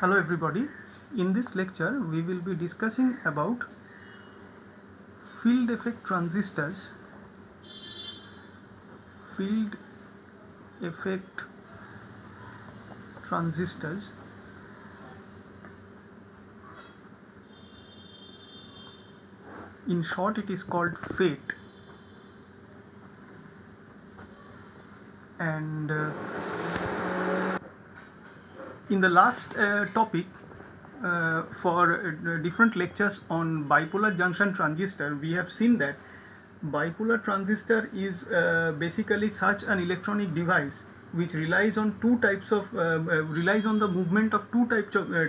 Hello everybody. In this lecture we will be discussing about field effect transistors, field effect transistors. In short it is called FET. And in the last topic for different lectures on bipolar junction transistor, we have seen that bipolar transistor is basically such an electronic device which relies on relies on the movement of two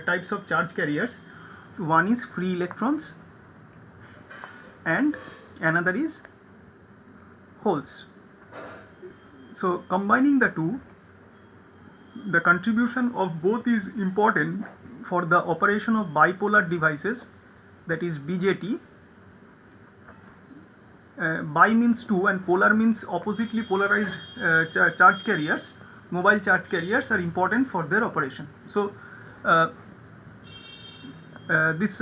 types of charge carriers. One is free electrons and another is holes. So combining the two, the contribution of both is important for the operation of bipolar devices, that is BJT. Bi means two and polar means oppositely polarized charge carriers. Mobile charge carriers are important for their operation. So this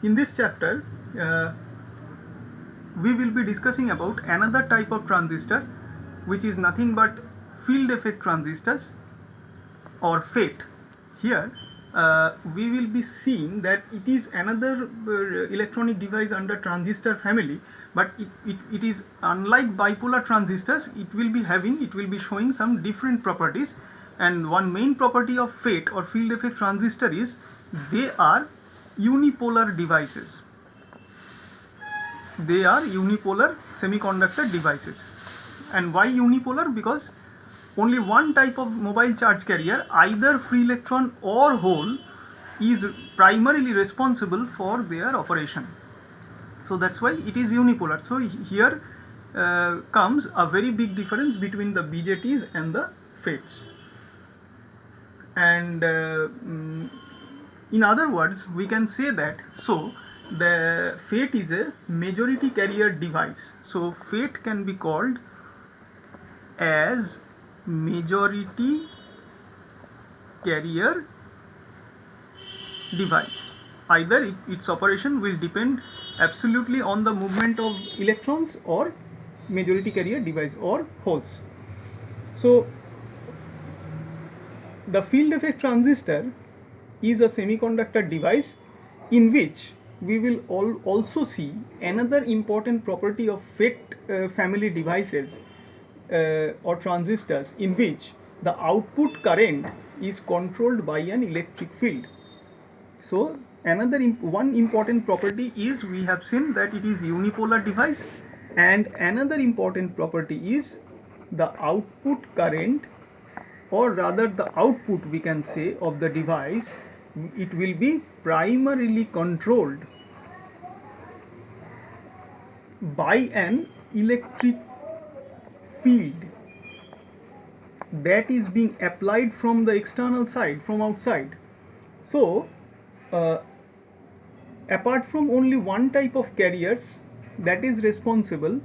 in this chapter we will be discussing about another type of transistor, which is nothing but field effect transistors or FET. Here we will be seeing that it is another electronic device under transistor family, but it is unlike bipolar transistors. It will be showing some different properties, and one main property of FET or field effect transistor is they are unipolar devices. They are unipolar semiconductor devices. And why unipolar? Because only one type of mobile charge carrier, either free electron or hole, is primarily responsible for their operation. So that's why it is unipolar. So here comes a very big difference between the BJTs and the FETs. And in other words, we can say that the FET is a majority carrier device. So FET can be called as majority carrier device. Either its operation will depend absolutely on the movement of electrons or majority carrier device or holes. So the field effect transistor is a semiconductor device in which we will also see another important property of FET family devices or transistors, in which the output current is controlled by an electric field. So one important property is, we have seen that it is unipolar device, and another important property is the output current, or rather the output, we can say, of the device, it will be primarily controlled by an electric field that is being applied from the external side, from outside. So apart from only one type of carriers that is responsible,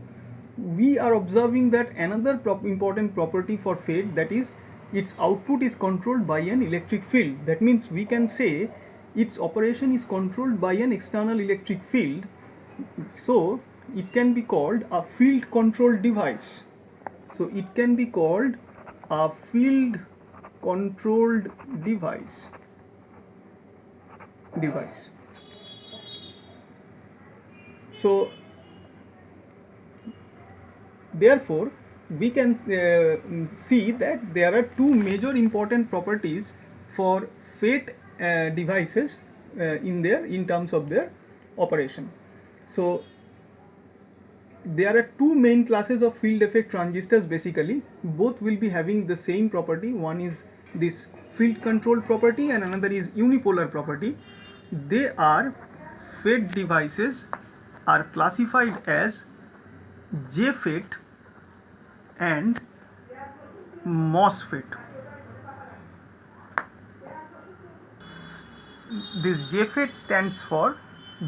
we are observing that another important property for FET, that is its output is controlled by an electric field. That means we can say its operation is controlled by an external electric field. So it can be called a field controlled device. So it can be called a field controlled device. So therefore we can see that there are two major important properties for FET devices in terms of their operation. So there are two main classes of field effect transistors. Basically, both will be having the same property. One is this field control property and another is unipolar property. They are FET devices are classified as JFET and MOSFET. This JFET stands for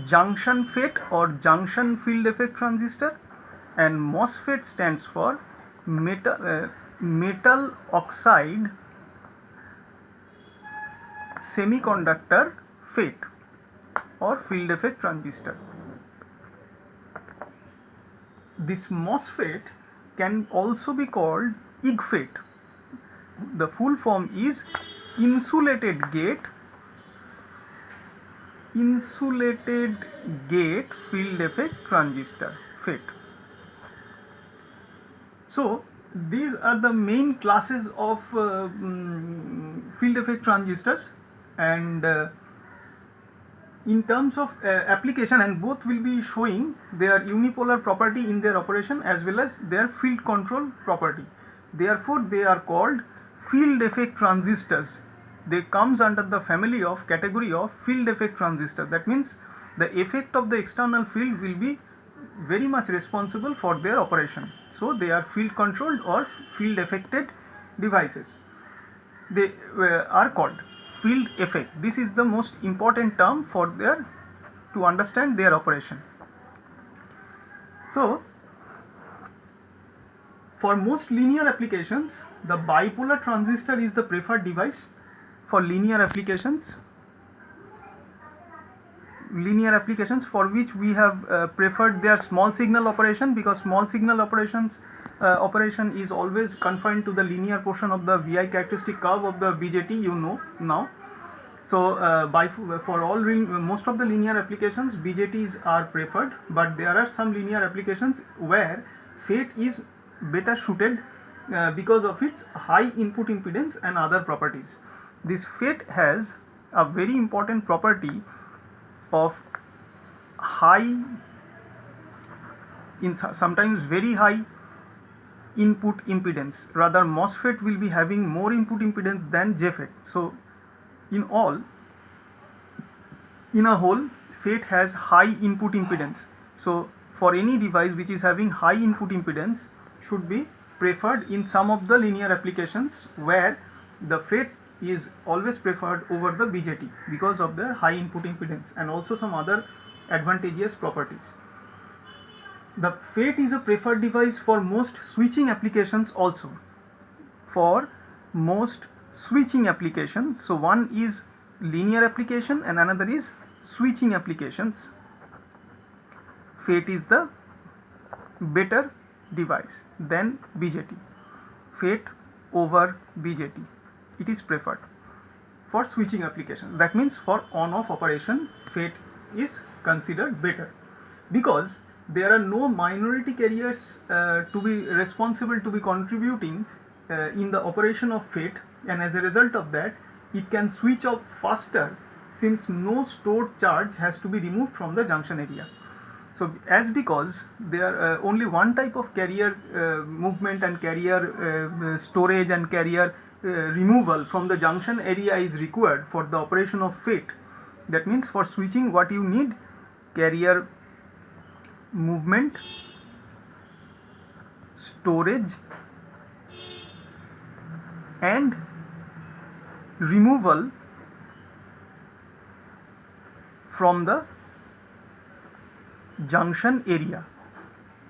junction FET or junction field effect transistor, and MOSFET stands for metal oxide semiconductor FET or field effect transistor. This MOSFET can also be called IGFET. The full form is insulated gate field effect transistor, FET. So these are the main classes of field effect transistors, and in terms of application, and both will be showing their unipolar property in their operation as well as their field control property. Therefore they are called field effect transistors. They comes under the family of category of field effect transistor. That means the effect of the external field will be very much responsible for their operation. So they are field controlled or field affected devices. They are called field effect. This is the most important term for their to understand their operation. So for most linear applications, the bipolar transistor is the preferred device for linear applications for which we have preferred their small signal operation, because small signal operation is always confined to the linear portion of the VI characteristic curve of the BJT, you know now. So for most of the linear applications, BJTs are preferred, but there are some linear applications where FET is better suited because of its high input impedance and other properties. This FET has a very important property of sometimes very high input impedance. Rather, MOSFET will be having more input impedance than JFET. So in a whole, FET has high input impedance. So for any device which is having high input impedance should be preferred in some of the linear applications where the FET is always preferred over the BJT because of their high input impedance and also some other advantageous properties. The FET is a preferred device for most switching applications also. For most switching applications, so one is linear application and another is switching applications, FET is the better device than BJT. FET over BJT, it is preferred for switching applications. That means for on-off operation, FET is considered better because there are no minority carriers to be responsible to be contributing in the operation of FET, and as a result of that it can switch off faster since no stored charge has to be removed from the junction area. So as because there only one type of carrier movement and carrier storage and carrier removal from the junction area is required for the operation of FET. That means for switching what you need: carrier movement, storage and removal from the junction area.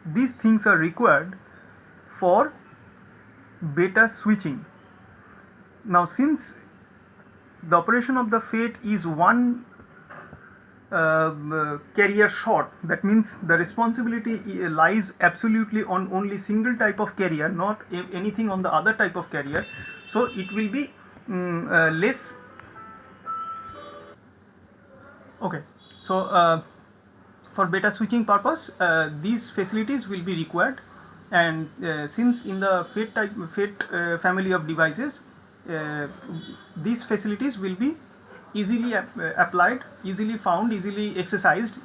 These things are required for better switching. Now since the operation of the FET is one carrier short, that means the responsibility lies absolutely on only single type of carrier, not anything on the other type of carrier. So it will be less. Okay, so for beta switching purpose, these facilities will be required, and since in the FET family of devices, these facilities will be easily applied, easily found, easily exercised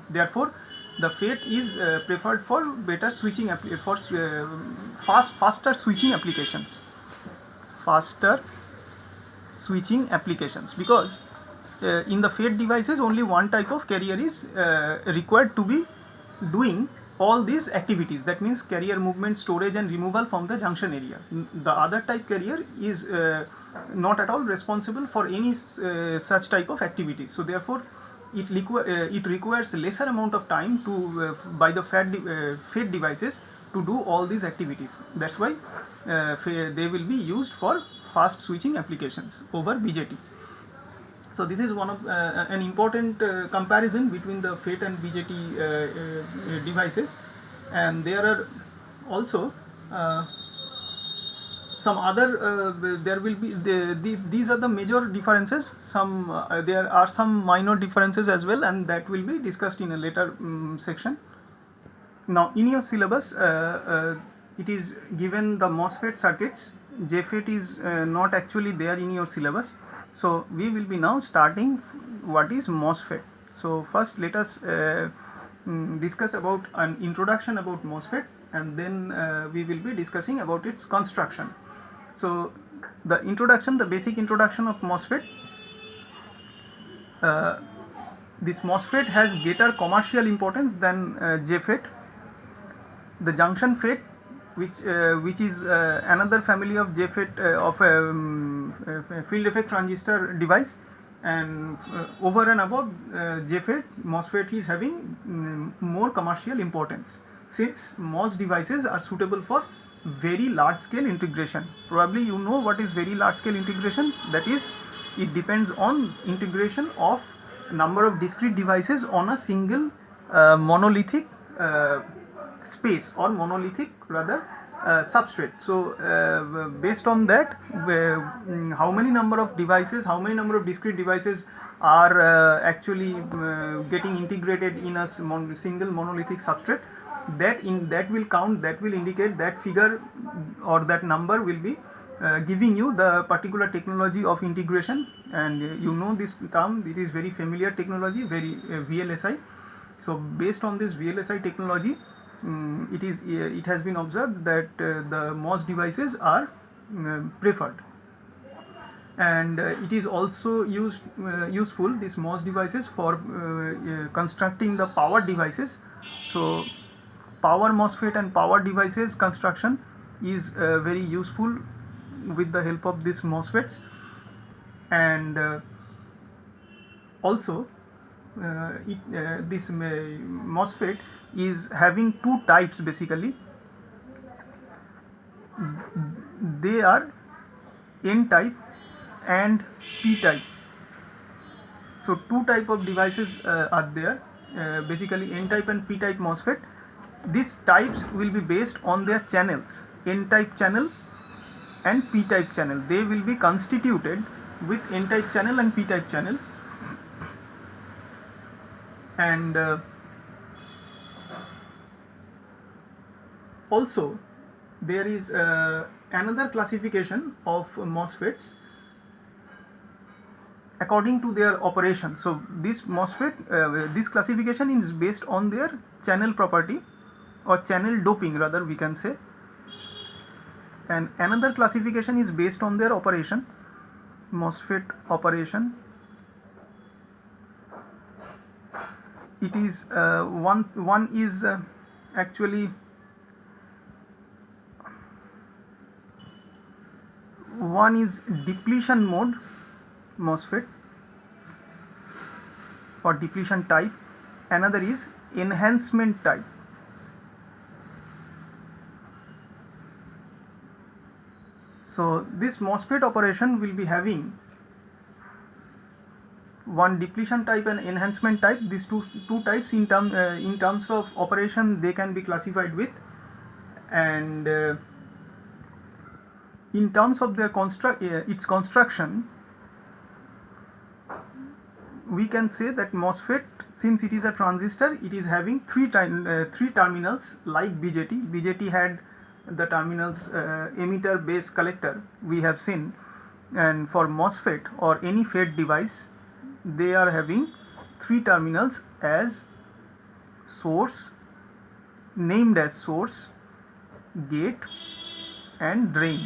therefore the FET is preferred for better switching for faster switching applications, because in the FET devices only one type of carrier is required to be doing all these activities. That means carrier movement, storage and removal from the junction area. The other type carrier is not at all responsible for any such type of activities. So therefore it requires lesser amount of time to by the FET devices to do all these activities. That's why they will be used for fast switching applications over BJT. So this is one of an important comparison between the FET and BJT devices, and there are also some other there will be these are the major differences. Some there are some minor differences as well, and that will be discussed in a later section. Now in your syllabus it is given the MOSFET circuits. JFET is not actually there in your syllabus, so we will be now starting what is MOSFET. So first let us discuss about an introduction about MOSFET, and then we will be discussing about its construction. So the introduction, the basic introduction of MOSFET. This MOSFET has greater commercial importance than JFET. The junction FET, which is another family of JFET of a field effect transistor device, and over and above JFET, MOSFET is having more commercial importance, since MOS devices are suitable for very large scale integration. Probably you know what is very large scale integration. That is, it depends on integration of number of discrete devices on a single monolithic space, or monolithic rather substrate. So based on that, how many number of devices, how many number of discrete devices are actually getting integrated in a single monolithic substrate, that will count, that will indicate, that figure or that number will be giving you the particular technology of integration. And you know this term, it is very familiar technology, very VLSI. So based on this VLSI technology, it has been observed that the MOS devices are preferred, and it is also useful, these MOS devices, for constructing the power devices. So power MOSFET and power devices construction is very useful with the help of these MOSFETs. And also this MOSFET is having two types basically. They are N type and P type. So two type of devices are there, basically N type and P type MOSFET. These types will be based on their channels, N type channel and P type channel. They will be constituted with N type channel and P type channel. And also there is another classification of MOSFETs according to their operation. So this MOSFET, this classification is based on their channel property, or channel doping rather we can say, and another classification is based on their operation, MOSFET operation. It is one is actually one is depletion mode MOSFET or depletion type, another is enhancement type. So this MOSFET operation will be having one depletion type and enhancement type. These two types in terms of operation they can be classified with, and in terms of their its construction, we can say that MOSFET, since it is a transistor, it is having three terminals like BJT. BJT had the terminals emitter, base, collector we have seen, and for MOSFET or any FET device, they are having three terminals as source, named as source, gate and drain.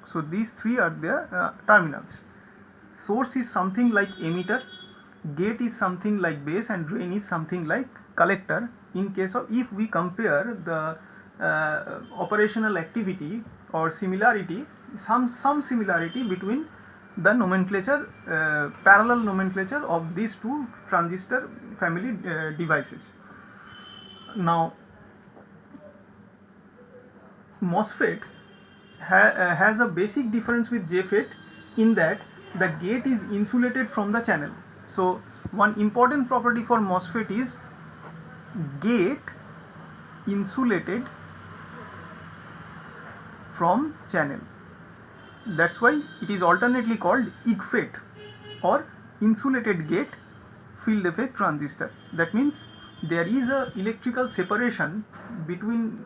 So these three are their terminals. Source is something like emitter, gate is something like base, and drain is something like collector. In case of, if we compare the operational activity or similarity, some similarity between the nomenclature, parallel nomenclature of these two transistor family devices. Now MOSFET has a basic difference with JFET in that the gate is insulated from the channel. So one important property for MOSFET is gate insulated from channel. That's why it is alternately called IGFET or insulated gate field effect transistor. That means there is a electrical separation between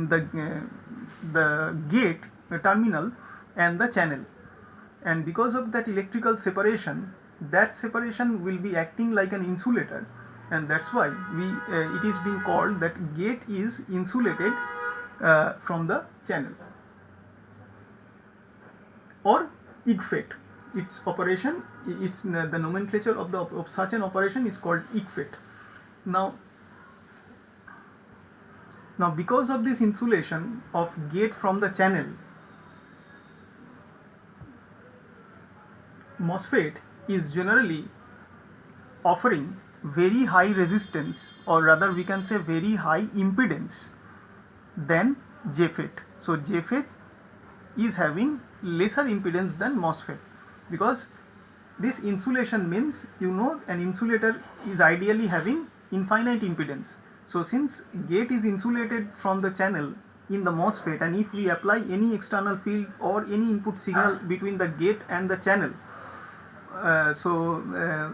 the gate terminal and the channel, and because of that electrical separation, that separation will be acting like an insulator, and that's why it is being called that gate is insulated from the channel, or IGFET. Its operation, its the nomenclature of such an operation is called IGFET. Now because of this insulation of gate from the channel, MOSFET is generally offering very high resistance, or rather we can say very high impedance than JFET. So JFET is having lesser impedance than MOSFET, because this insulation means, an insulator is ideally having infinite impedance. So since gate is insulated from the channel in the MOSFET, and if we apply any external field or any input signal between the gate and the channel,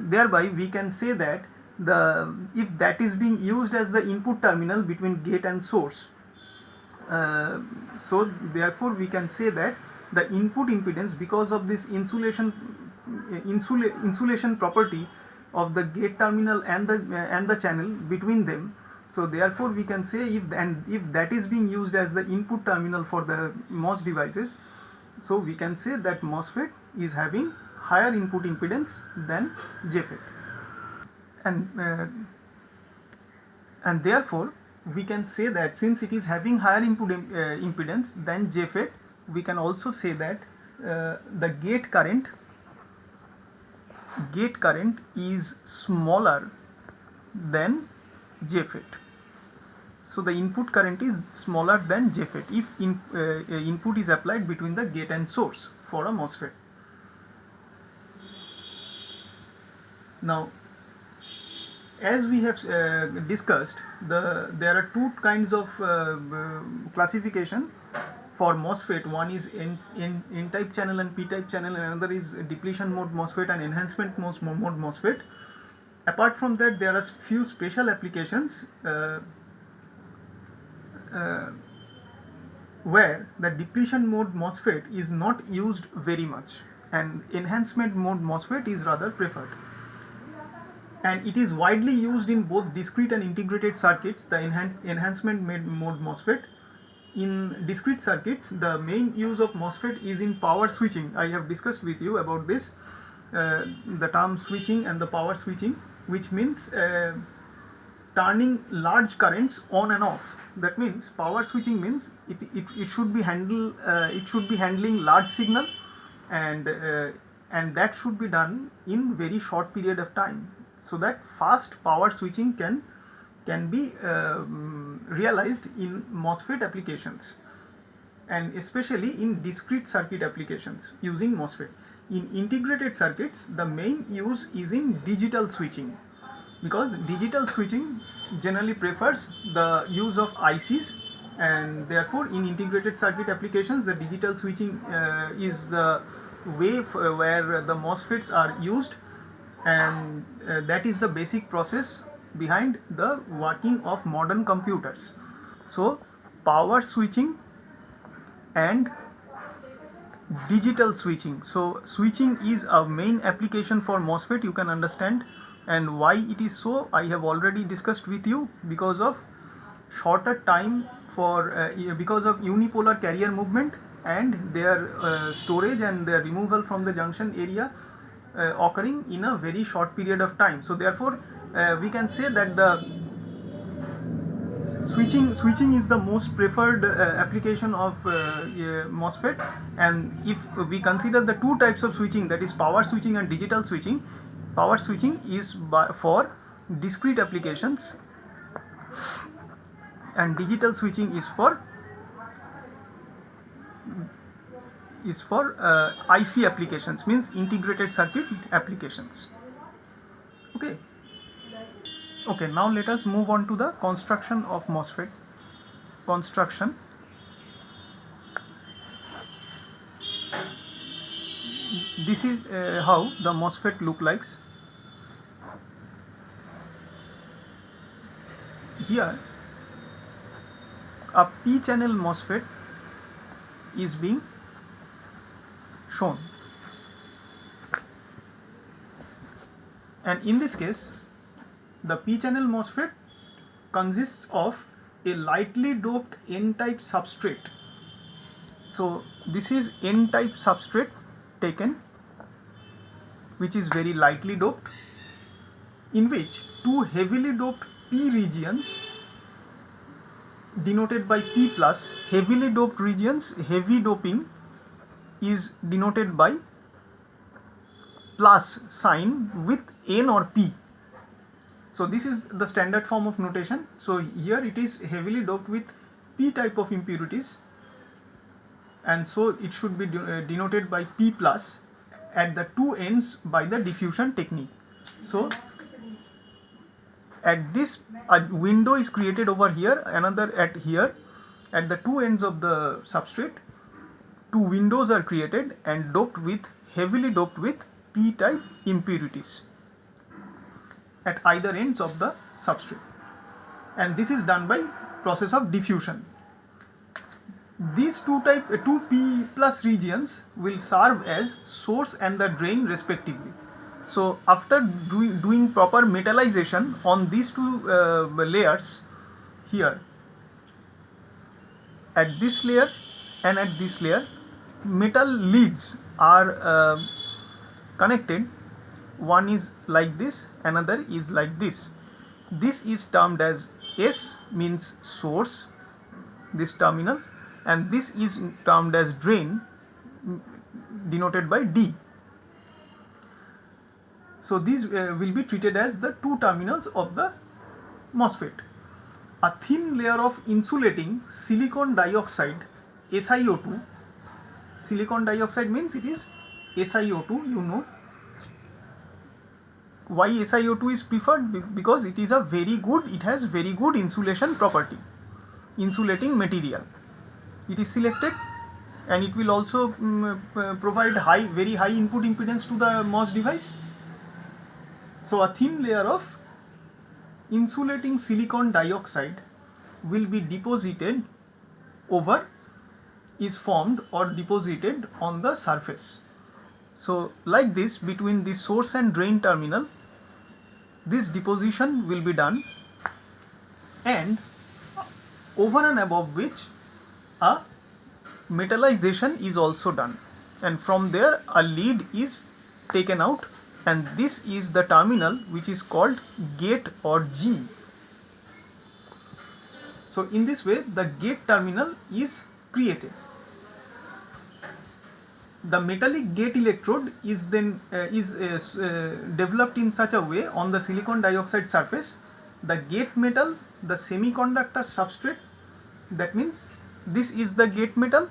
thereby we can say that if that is being used as the input terminal between gate and source, so therefore we can say that the input impedance, because of this insulation property of the gate terminal and the channel between them, so therefore we can say if that is being used as the input terminal for the MOS devices, so we can say that MOSFET is having higher input impedance than JFET, and therefore we can say that since it is having higher input impedance than JFET, we can also say that the gate current is smaller than JFET. So the input current is smaller than JFET if input is applied between the gate and source for a MOSFET. Now, as we have discussed, there are two kinds of classification for MOSFET. One is N-type channel and P-type channel, and another is depletion mode MOSFET and enhancement mode MOSFET. Apart from that, there are few special applications where the depletion mode MOSFET is not used very much, and enhancement mode MOSFET is rather preferred. And it is widely used in both discrete and integrated circuits, the enhancement mode MOSFET. In discrete circuits, the main use of MOSFET is in power switching. I have discussed with you about this, the term switching and the power switching, which means turning large currents on and off. That means power switching means it should be handling large signal, and that should be done in very short period of time, so that fast power switching can be realized in MOSFET applications, and especially in discrete circuit applications using MOSFET. In integrated circuits, the main use is in digital switching, because digital switching generally prefers the use of ICs, and therefore in integrated circuit applications the digital switching is the way where the MOSFETs are used, and that is the basic process behind the working of modern computers. So power switching and digital switching. So switching is a main application for MOSFET, you can understand, and why it is so I have already discussed with you, because of shorter time for because of unipolar carrier movement and their storage and their removal from the junction area occurring in a very short period of time. So therefore we can say that the switching is the most preferred application of MOSFET. And if we consider the two types of switching, that is power switching and digital switching, power switching is for discrete applications and digital switching is for is for IC applications, means integrated circuit applications. Okay. Okay, now let us move on to the construction of MOSFET. Construction. This is how the MOSFET look likes. Here a P channel MOSFET is being shown, and in this case the P channel MOSFET consists of a lightly doped N-type substrate. So this is N-type substrate taken, which is very lightly doped, in which two heavily doped P regions denoted by P plus, heavily doped regions, heavy doping is denoted by plus sign with N or P. So this is the standard form of notation. So here it is heavily doped with P type of impurities, and so it should be denoted by P plus at the two ends by the diffusion technique. So at this, a window is created over here, another at here. At the two ends of the substrate, two windows are created and doped with, heavily doped with P type impurities at either ends of the substrate, and this is done by process of diffusion. These two P plus regions will serve as source and the drain respectively. So after doing proper metallization on these two layers, here at this layer and at this layer, metal leads are connected. One is like this, another is like this. This is termed as S, means source, this terminal, and this is termed as drain, denoted by D. So these will be treated as the two terminals of the MOSFET. A thin layer of insulating silicon dioxide, SiO2. Silicon dioxide means it is SiO2, you know. Why SiO2 is preferred? Because it is a very good, it has very good insulation property, insulating material. It is selected, and it will also provide very high input impedance to the MOS device. So a thin layer of insulating silicon dioxide will be deposited over, is formed or deposited on the surface. So like this, between the source and drain terminal, this deposition will be done, and over and above which a metallization is also done, and from there a lead is taken out, and this is the terminal which is called gate or G. So in this way the gate terminal is created. The metallic gate electrode is then developed in such a way on the silicon dioxide surface. The gate metal, the semiconductor substrate, that means this is the gate metal.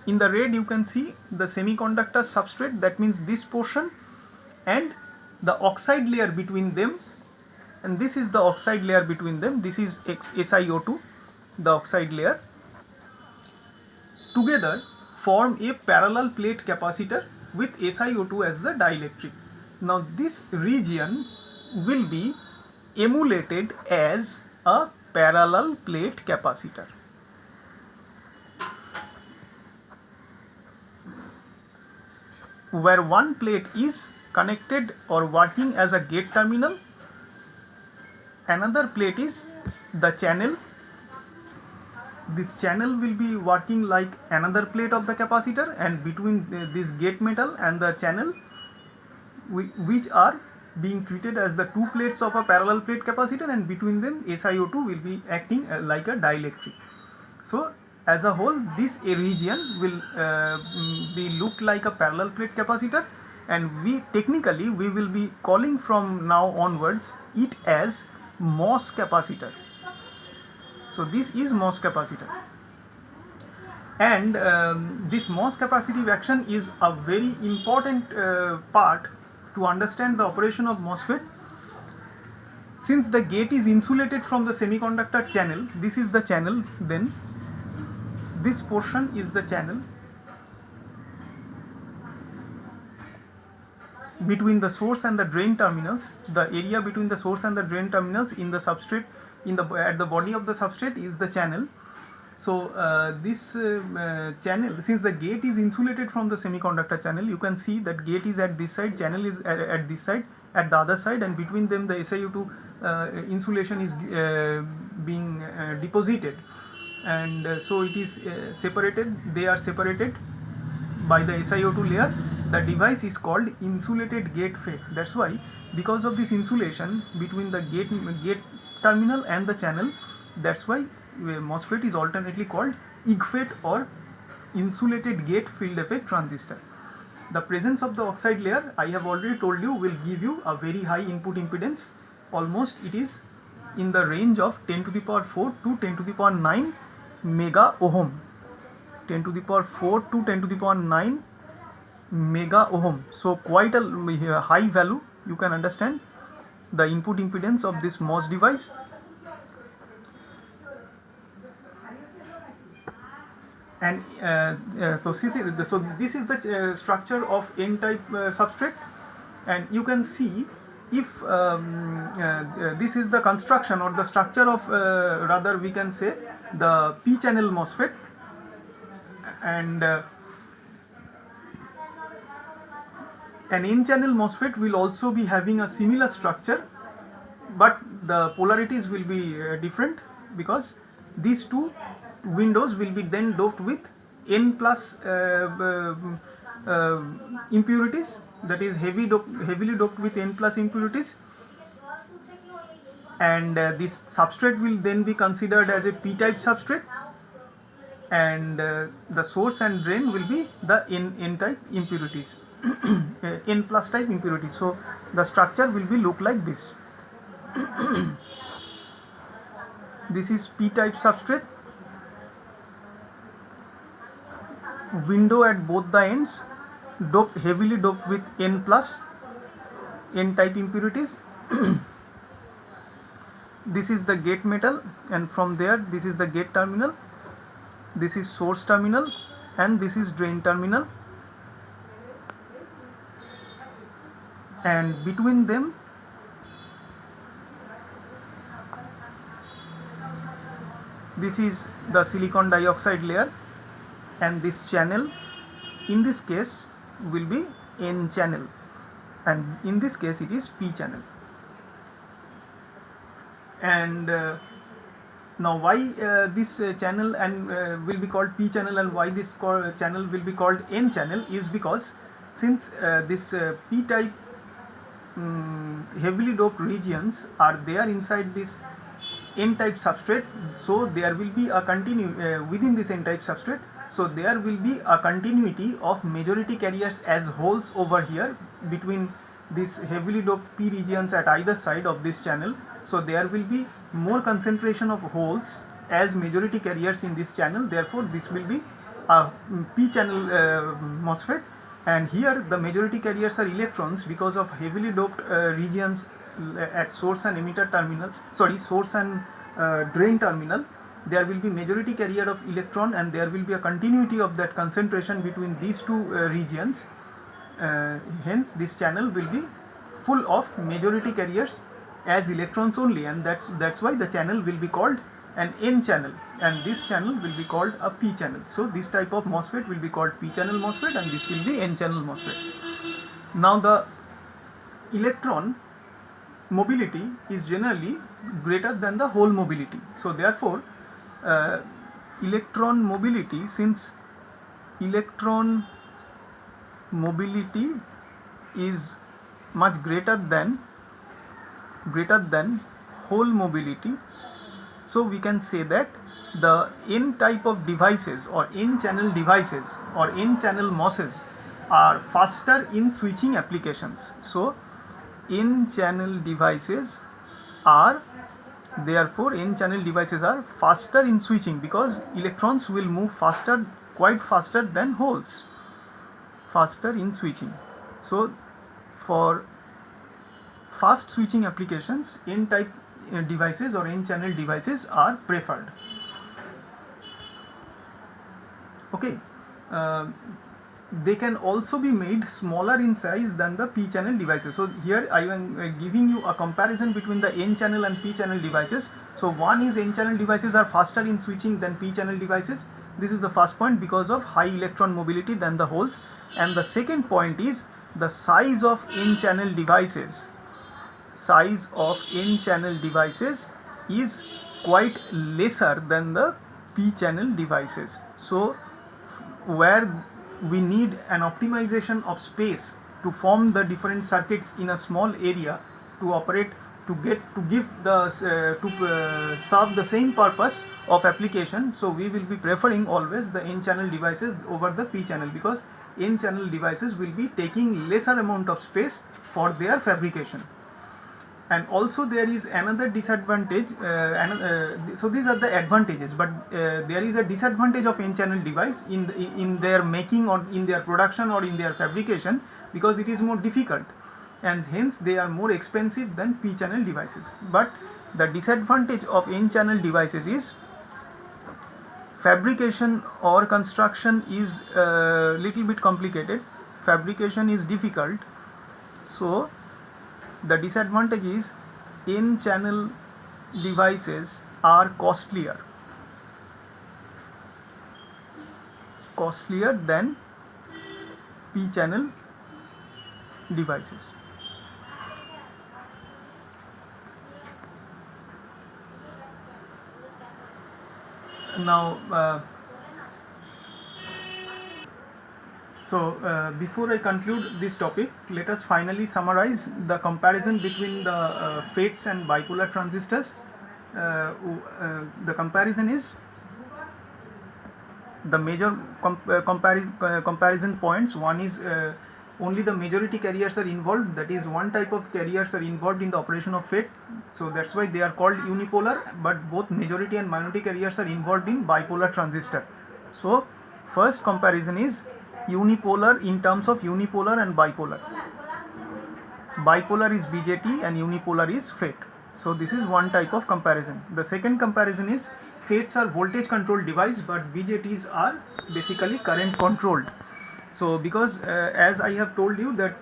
In the red you can see the semiconductor substrate, that means this portion, and the oxide layer between them, and this is the oxide layer between them. This is SiO2, the oxide layer. Together form a parallel plate capacitor with SiO2 as the dielectric. Now this region will be emulated as a parallel plate capacitor. Where one plate is connected or working as a gate terminal, another plate is the channel. This channel will be working like another plate of the capacitor, and between this gate metal and the channel, which are being treated as the two plates of a parallel plate capacitor, and between them SiO2 will be acting like a dielectric. So as a whole, this region will be look like a parallel plate capacitor, and we will be calling from now onwards it as MOS capacitor. So this is MOS capacitor. And this MOS capacitive action is a very important part to understand the operation of MOSFET. Since the gate is insulated from the semiconductor channel, this is the channel, then this portion is the channel between the source and the drain terminals. The area between the source and the drain terminals in the substrate, at the body of the substrate, is the channel. So this channel, since the gate is insulated from the semiconductor channel, you can see that gate is at this side, channel is at this side, at the other side, and between them the SiO2 insulation is being deposited, and so it is separated. They are separated by the SiO2 layer. The device is called insulated gate FET. That's why, because of this insulation between the gate terminal and the channel, that's why MOSFET is alternately called IGFET or insulated gate field effect transistor. The presence of the oxide layer, I have already told you, will give you a very high input impedance. Almost it is in the range of 10 to the power 4 to 10 to the power 9 mega ohm. 10 to the power 4 to 10 to the power 9 mega ohm. So quite a high value. You can understand the input impedance of this MOS device. And so this is the structure of N-type substrate, and you can see if this is the construction or the structure of rather we can say the p-channel MOSFET, and an N-channel MOSFET will also be having a similar structure, but the polarities will be different, because these two windows will be then doped with N plus impurities, that is heavily doped with N plus impurities, and this substrate will then be considered as a p-type substrate, and the source and drain will be the N-type impurities, N plus type impurities. So the structure will be look like this. This is p-type substrate, window at both the ends, heavily doped with N plus N-type impurities. This is the gate metal, and from there this is the gate terminal, this is source terminal, and this is drain terminal, and between them this is the silicon dioxide layer, and this channel in this case will be N channel, and in this case it is P channel. And now why this channel and will be called P channel, and why this channel will be called N channel, is because since this p-type heavily doped regions are there inside this N-type substrate, so there will be a within this N-type substrate, so there will be a continuity of majority carriers as holes over here between these heavily doped P regions at either side of this channel. So there will be more concentration of holes as majority carriers in this channel, therefore this will be a p-channel MOSFET, and here the majority carriers are electrons because of heavily doped regions at source and emitter terminal, source and drain terminal. There will be majority carrier of electron, and there will be a continuity of that concentration between these two regions. Hence this channel will be full of majority carriers as electrons only, and that's why the channel will be called an N channel, and this channel will be called a P channel. So this type of MOSFET will be called P channel MOSFET, and this will be N channel MOSFET. Now the electron mobility is generally greater than the hole mobility, so therefore electron mobility, since electron mobility is much greater than hole mobility, so we can say that the N type of devices or N channel devices or N channel MOSes are faster in switching applications. So N channel devices are faster in switching, because electrons will move faster quite faster than holes, faster in switching. So for fast switching applications, N-type devices or N-channel devices are preferred. Okay, they can also be made smaller in size than the P-channel devices. So here I am giving you a comparison between the N-channel and P-channel devices. So one is N-channel devices are faster in switching than P-channel devices. This is the first point, because of high electron mobility than the holes. And the second point is the size of N-channel devices. Size of N-channel devices is quite lesser than the P-channel devices. So where we need an optimization of space to form the different circuits in a small area to operate, to give the serve the same purpose of application, so we will be preferring always the N-channel devices over the P-channel, because N-channel devices will be taking lesser amount of space for their fabrication. And also there is another disadvantage, so these are the advantages, but there is a disadvantage of N-channel device in their making or in their production or in their fabrication, because it is more difficult and hence they are more expensive than P-channel devices. But the disadvantage of N-channel devices is fabrication or construction is a little bit complicated, fabrication is difficult. So the disadvantage is N-channel devices are costlier than P-channel devices. Now before I conclude this topic, let us finally summarize the comparison between the FETs and bipolar transistors. The comparison is the major comparison points. One is only the majority carriers are involved, that is one type of carriers are involved in the operation of FET, so that's why they are called unipolar, but both majority and minority carriers are involved in bipolar transistor. So first comparison is unipolar in terms of unipolar and bipolar. Bipolar is BJT and unipolar is FET. So this is one type of comparison. The second comparison is FETs are voltage controlled device, but BJTs are basically current controlled. So because as I have told you that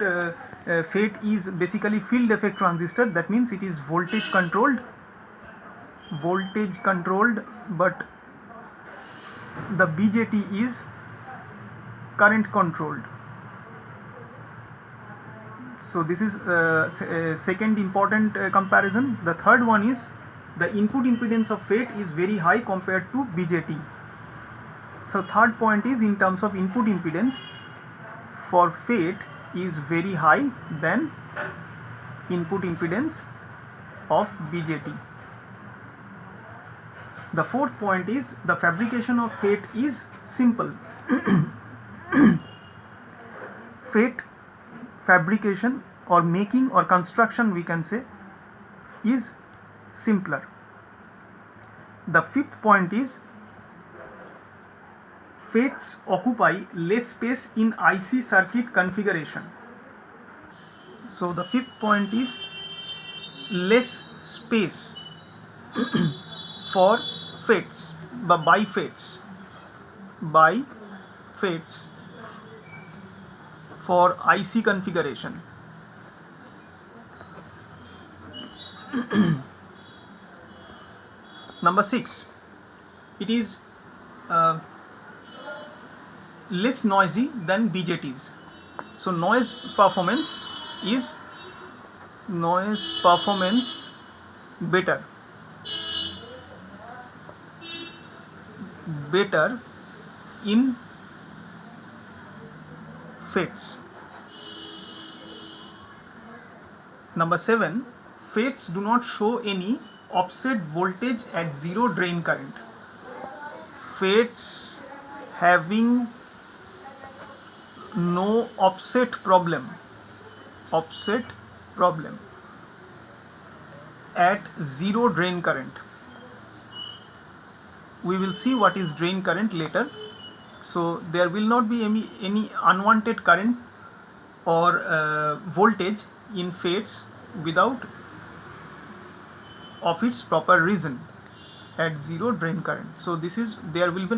FET is basically field effect transistor, that means it is voltage controlled, but the BJT is current controlled. So this is second important comparison. The third one is the input impedance of FET is very high compared to BJT. So third point is in terms of input impedance for FET is very high than input impedance of BJT. The fourth point is the fabrication of FET is simple. FET fabrication or making or construction, we can say, is simpler. The fifth point is FETs occupy less space in IC circuit configuration. So the fifth point is less space for FETs, by FETs for IC configuration. Number 6, it is less noisy than BJTs. So noise performance better in FETs. Number 7, FETs do not show any offset voltage at zero drain current. FETs having no offset problem at zero drain current. We will see what is drain current later. So there will not be any unwanted current or voltage in FETs without of its proper reason at zero drain current. So this is, there will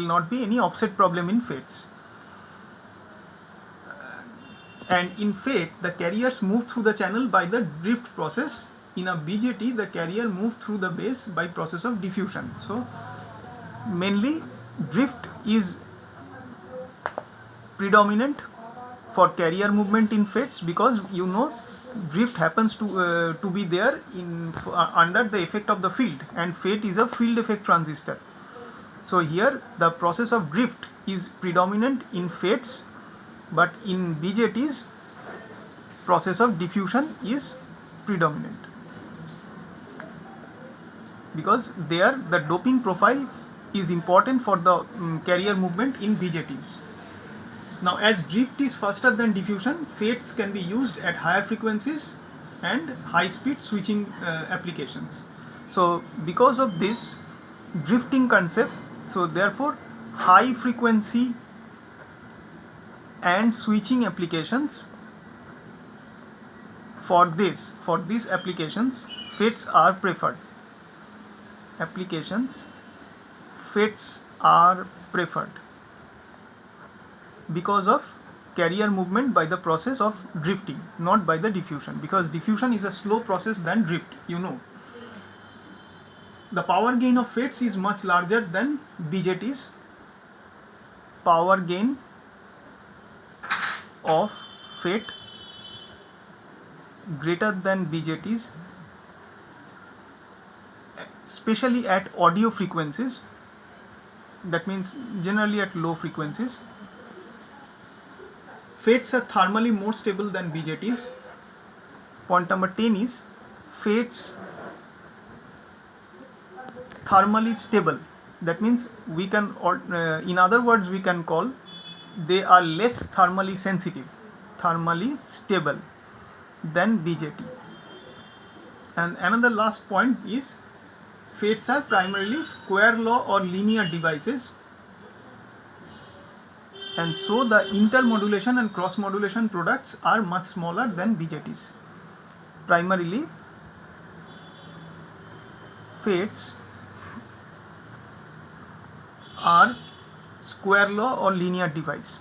not be any offset problem in FETs. And in FET, the carriers move through the channel by the drift process. In a BJT, the carrier move through the base by process of diffusion. So mainly drift is predominant for carrier movement in FETs, because you know drift happens to be there in under the effect of the field, and FET is a field effect transistor. So here the process of drift is predominant in FETs, but in BJTs process of diffusion is predominant, because there the doping profile is important for the carrier movement in BJTs. Now, as drift is faster than diffusion, FETs can be used at higher frequencies and high speed switching applications. So because of this drifting concept, so therefore high frequency and switching applications, for these applications FETs are preferred. FETs are preferred because of carrier movement by the process of drifting, not by the diffusion, because diffusion is a slow process than drift, you know. The power gain of FETs is much larger than BJTs. Power gain of FET greater than BJTs, especially at audio frequencies, that means generally at low frequencies. FETs are thermally more stable than BJTs. Point number 10 is FETs thermally stable. That means we can, in other words, we can call they are less thermally sensitive, thermally stable than BJT. And another last point is FETs are primarily square law or linear devices, and so the intermodulation and cross modulation products are much smaller than BJTs. Primarily FETs are square law or linear device.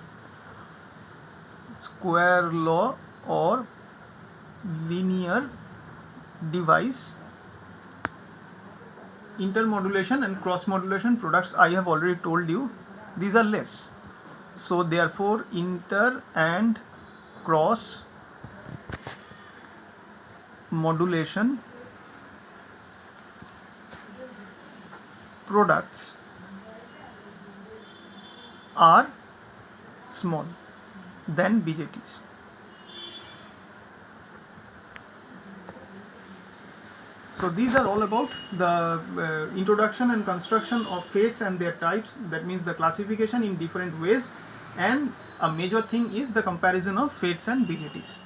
Square law or linear device. Intermodulation and cross modulation products, I have already told you, these are less. So therefore inter and cross modulation products are small than BJTs. So these are all about the introduction and construction of FETs and their types, that means the classification in different ways, and a major thing is the comparison of FETs and BJTs.